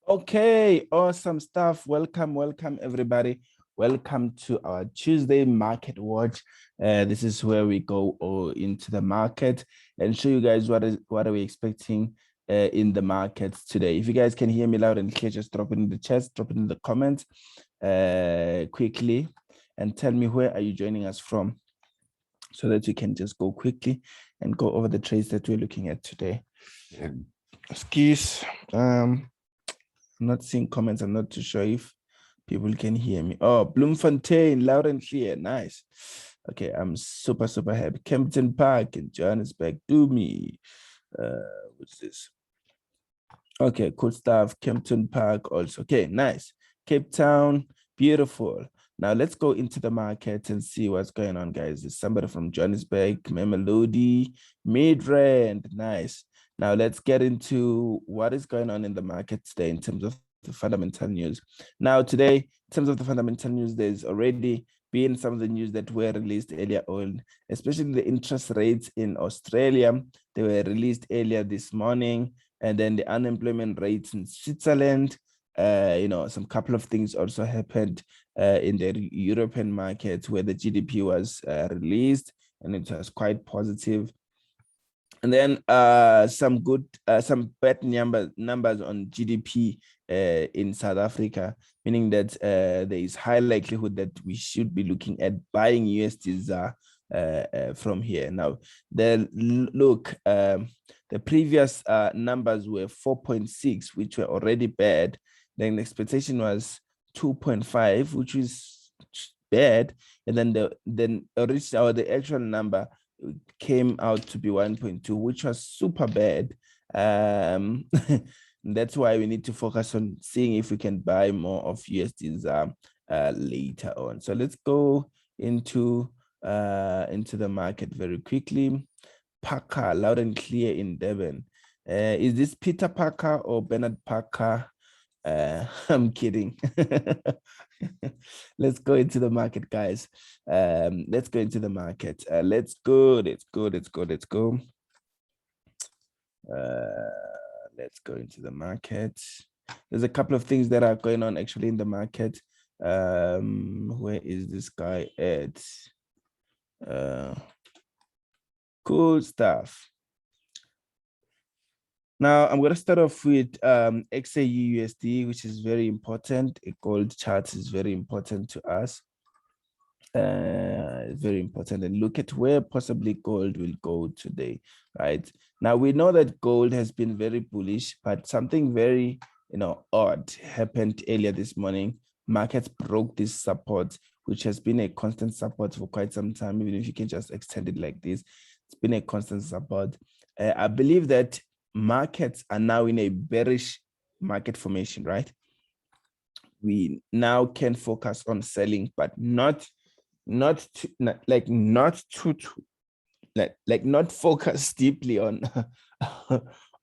Okay, awesome stuff. Welcome everybody. Welcome to our Tuesday Market Watch. This is where we go into the market and show you guys what are we expecting in the markets today. If you guys can hear me loud and clear, just drop it in the chat, drop it in the comments quickly, and tell me where are you joining us from, so that you can just go quickly and go over the trades that we're looking at today. Skis. I'm not seeing comments. I'm not too sure if people can hear me. Oh, Bloemfontein, loud and clear. Nice. Okay, I'm super happy. Kempton Park in Johannesburg. Do me. What's this? Okay, cool stuff. Kempton Park also. Okay, nice. Cape Town, beautiful. Now let's go into the market and see what's going on, guys. There's somebody from Johannesburg, Mamelodi, Midrand. Nice. Now let's get into what is going on in the market today in terms of the fundamental news. Now today, in terms of the fundamental news, there's already been some of the news that were released earlier on, especially the interest rates in Australia. They were released earlier this morning, and then the unemployment rates in Switzerland. Some couple of things also happened in the European market where the GDP was released, and it was quite positive. And then some bad numbers on GDP in South Africa, meaning that there is high likelihood that we should be looking at buying USDs from here. Now, the previous numbers were 4.6, which were already bad. Then the expectation was 2.5, which is bad, and then the actual number came out to be 1.2, which was super bad. That's why we need to focus on seeing if we can buy more of USDs later on. So let's go into the market very quickly. Parker, loud and clear in Durban. Is this Peter Parker or Bernard Parker? I'm kidding. Let's go into the market, guys. Let's go into the market. Let's go. Let's go into the market. There's a couple of things that are going on actually in the market. Where is this guy at? Cool stuff. Now, I'm going to start off with XAUUSD, which is very important. A gold chart is very important to us. Very important. And look at where possibly gold will go today, right? Now, we know that gold has been very bullish, but something very, odd happened earlier this morning. Markets broke this support, which has been a constant support for quite some time. Even if you can just extend it like this, it's been a constant support. I believe that markets are now in a bearish market formation, right? We now can focus on selling, but not focus deeply on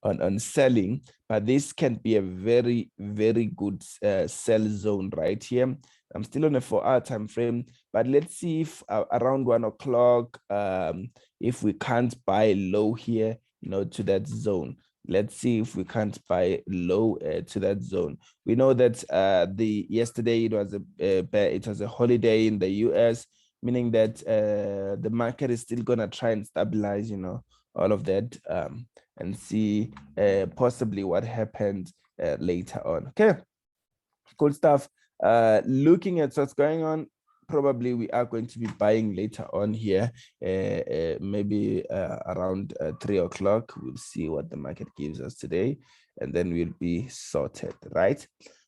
on selling, but this can be a very, very good sell zone right here. I'm still on a 4-hour time frame, but let's see if around 1 o'clock, if we can't buy low here, to that zone. Let's see if we can't buy low to that zone. We know that yesterday it was a holiday in the US, meaning that the market is still gonna try and stabilize, all of that, and see possibly what happened later on. Okay, cool stuff. Looking at what's going on, probably we are going to be buying later on here, maybe around 3 o'clock. We'll see what the market gives us today, and then we'll be sorted, right?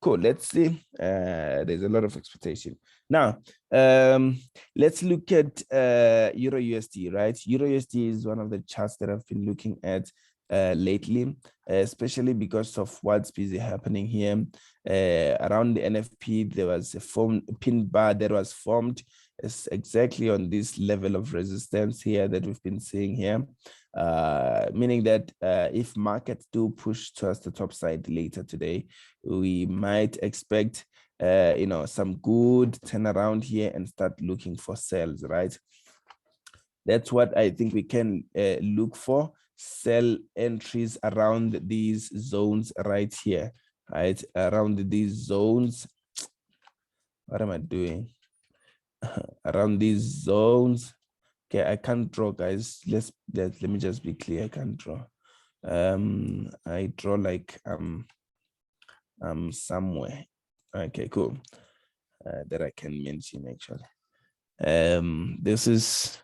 Cool, let's see. There's a lot of expectation. Now, let's look at Euro USD, right? Euro USD is one of the charts that I've been looking at lately, especially because of what's busy happening here. Around the NFP, there was a pin bar that was formed exactly on this level of resistance here that we've been seeing here, meaning that if markets do push towards the top side later today, we might expect some good turnaround here and start looking for sales, right? That's what I think we can look for, sell entries around these zones right here. right? Around these zones. What am I doing? Around these zones. Okay, I can't draw, guys. Let me just be clear. I can't draw. I draw like somewhere. Okay, cool. That I can mention actually. This is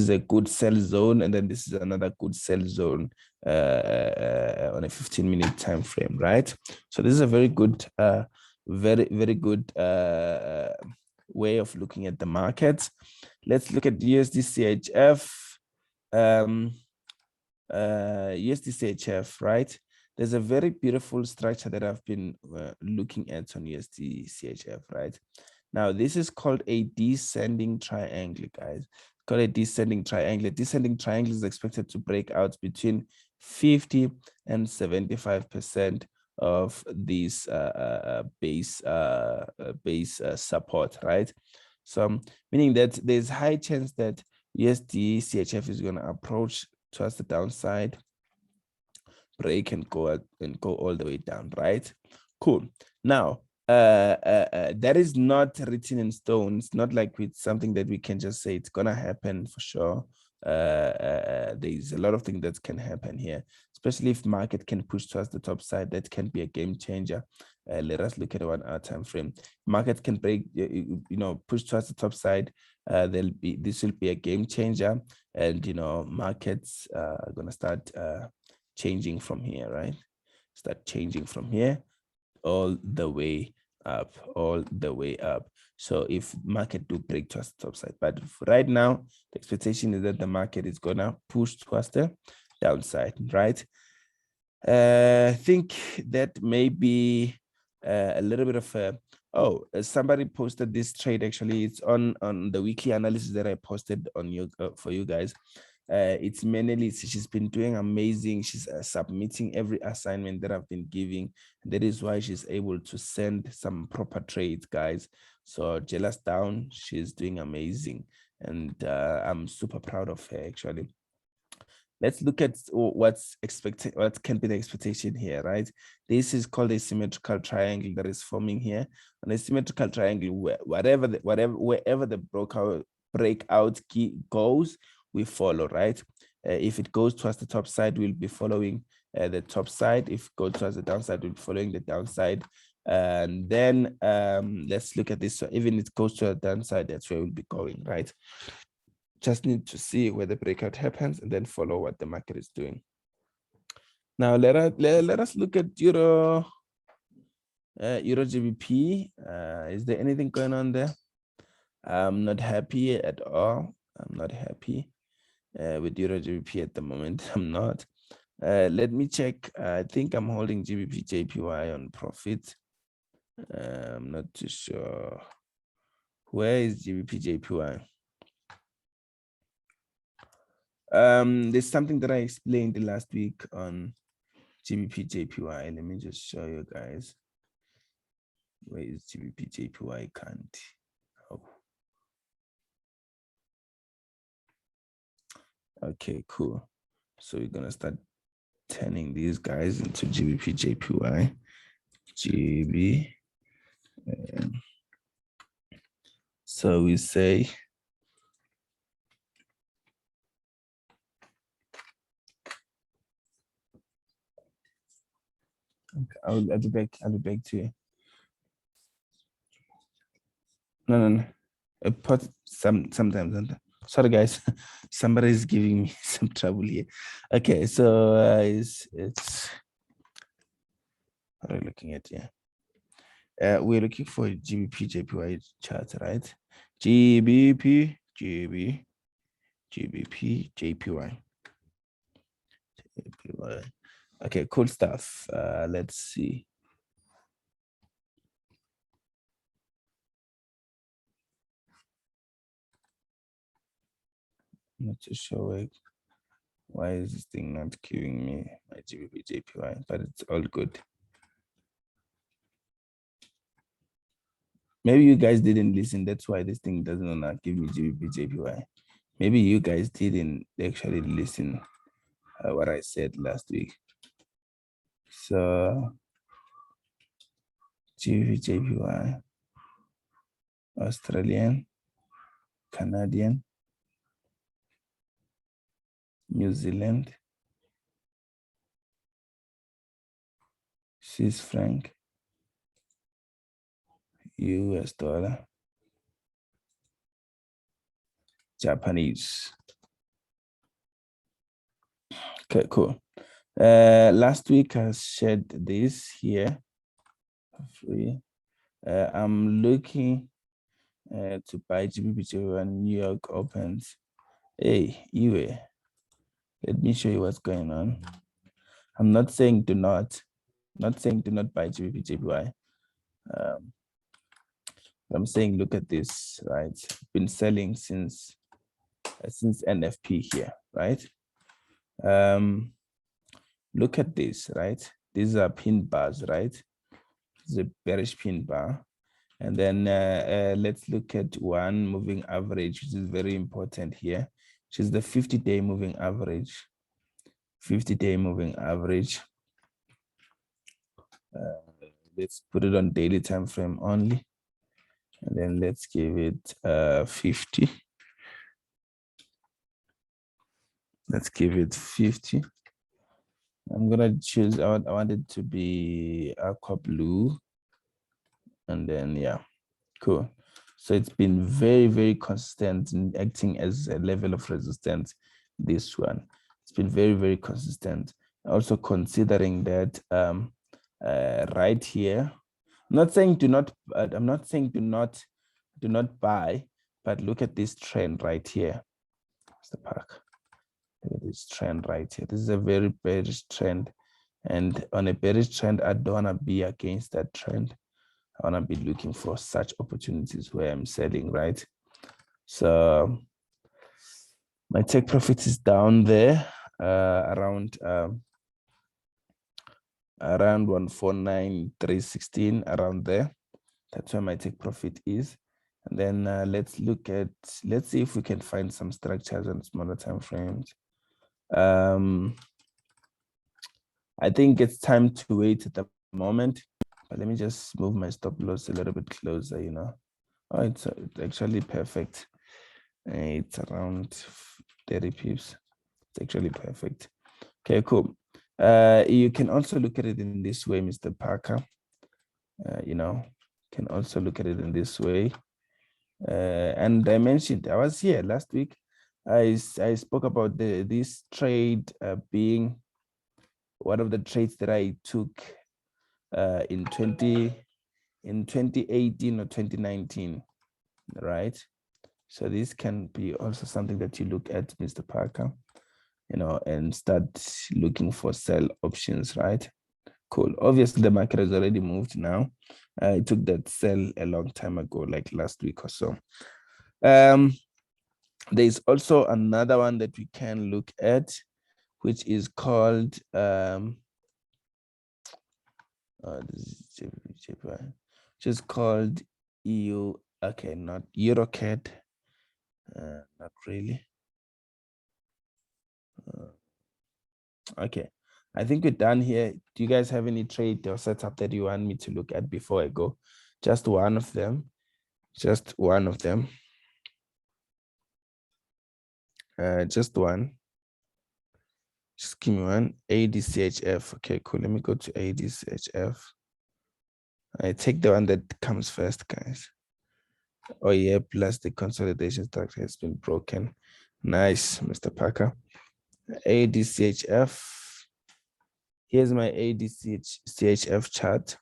a good sell zone, and then this is another good sell zone on a 15-minute time frame, right? So this is a very good, very good way of looking at the markets. Let's look at USD CHF. USD CHF, right? There's a very beautiful structure that I've been looking at on USD CHF, right? Now, this is called a descending triangle, guys. It's called a descending triangle. A descending triangle is expected to break out between 50 and 75% of these base support, right? So meaning that there's high chance that USD CHF is going to approach towards the downside, break and go all the way down, right? Cool. Now, that is not written in stone. It's not like it's something that we can just say it's gonna happen for sure. There's a lot of things that can happen here, especially if market can push towards the top side. That can be a game changer. Let us look at a 1 hour time frame. Market can break, push towards the top side. This will be a game changer, and markets are gonna start changing from here, right? Start changing from here all the way up, all the way up. So if market do break towards the top side, but right now the expectation is that the market is gonna push towards the downside, right? I think that may be a little bit of a somebody posted this trade. Actually, it's on the weekly analysis that I posted on you for you guys. It's mainly she's been doing amazing. She's submitting every assignment that I've been giving. That is why she's able to send some proper trades, guys. So jealous down, she's doing amazing, and I'm super proud of her actually. Let's look at what can be the expectation here, right? This is called a symmetrical triangle that is forming here. On a symmetrical triangle, wherever the breakout key goes, we follow, right? If it goes towards the top side, we'll be following the top side. If it goes towards the downside, we'll be following the downside. And then let's look at this. So even if it goes to the downside, that's where we'll be going, right? Just need to see where the breakout happens and then follow what the market is doing. Now let us look at Euro GBP. Is there anything going on there? I'm not happy at all. I'm not happy with Euro GBP at the moment. I'm not. Let me check. I think I'm holding GBP JPY on profit. I'm not too sure. Where is GBP JPY? There's something that I explained the last week on GBP JPY. Let me just show you guys. Where is GBP JPY? Can't. Oh. Okay, cool. So we're gonna start turning these guys into GBP JPY. GB. So we say I'll be back. I'll be back to you. No. Sometimes. Sorry, guys. Somebody's giving me some trouble here. Okay, so it's what are we looking at here? We're looking for GBP JPY chart, right? GBP JPY. Okay, cool stuff. Let's see. I'm not too sure why is this thing not giving me my GBP JPY, but it's all good. Maybe you guys didn't listen. That's why this thing doesn't want to give me GBP JPY. Maybe you guys didn't actually listen what I said last week. So GBP, Australian, Canadian, New Zealand, Swiss franc, US dollar, Japanese. Okay, cool. Last week I shared this here for free. I'm looking to buy GBP when New York opens. Hey, Iwe, let me show you what's going on. I'm not saying do not buy GBP. I'm saying look at this, right? Been selling since NFP here, right? Look at this, right? These are pin bars, right? This is a bearish pin bar. And then let's look at one moving average, which is very important here, which is the 50-day moving average. 50-day moving average. Let's put it on daily time frame only. And then let's give it 50. Let's give it 50. I'm gonna choose, I want it to be aqua blue. And then, yeah, cool. So it's been very, very consistent in acting as a level of resistance, this one. It's been very, very consistent. Also considering that right here, I'm not saying do not buy, but look at this trend right here. It's the park. Look at this trend right here. This is a very bearish trend. And on a bearish trend, I don't want to be against that trend. I want to be looking for such opportunities where I'm selling, right? So my take profit is down there around 149,316, around there. That's where my take profit is. And then let's see if we can find some structures on smaller time frames. I think it's time to wait at the moment, but let me just move my stop loss a little bit closer, you know. Oh, it's actually perfect. It's around 30 pips. It's actually perfect. Okay, cool. You can also look at it in this way, Mr. Parker. You know, can also look at it in this way. And I mentioned, I was here last week. I spoke about this trade being one of the trades that I took in 2018 or 2019, right? So this can be also something that you look at, Mr. Parker, you know, and start looking for sell options, right? Cool. Obviously, the market has already moved now. I took that sell a long time ago, like last week or so. There's also another one that we can look at, which is called which is called EU. Okay, not EuroCAD. Not really. Okay, I think we're done here. Do you guys have any trade or setup that you want me to look at before I go? Just one of them. Just one of them. Just one. Just give me one. ADCHF. Okay, cool. Let me go to ADCHF. I take the one that comes first, guys. Oh yeah, plus the consolidation structure has been broken. Nice, Mr. Parker. ADCHF. Here's my ADCHF chart.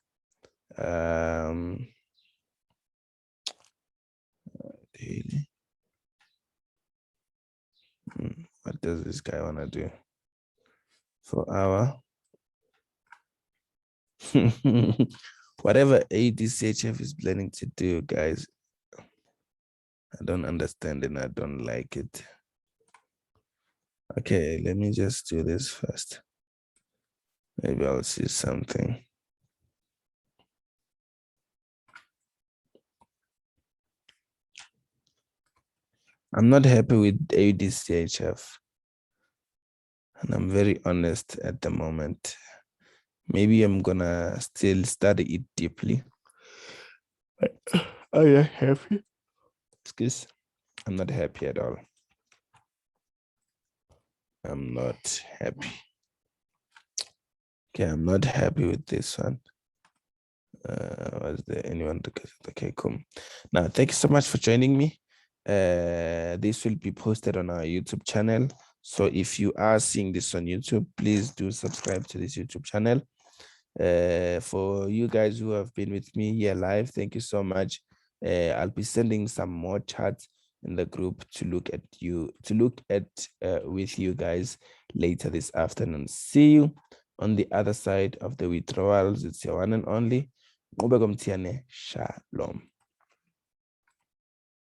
Daily. What does this guy want to do? For hour. Whatever ADCHF is planning to do, guys, I don't understand and I don't like it. Okay, let me just do this first. Maybe I'll see something. I'm not happy with ADCHF. And I'm very honest at the moment. Maybe I'm gonna still study it deeply Are you happy? Excuse. I'm not happy at all. I'm not happy. Okay, I'm not happy with this one. Was there anyone? Okay, cool. Now, thank you so much for joining me. This will be posted on our YouTube channel. So if you are seeing this on YouTube, please do subscribe to this YouTube channel. For you guys who have been with me here live, thank you so much. I'll be sending some more charts in the group to look at with you guys later this afternoon. See you on the other side of the withdrawals. It's your one and only Shalom.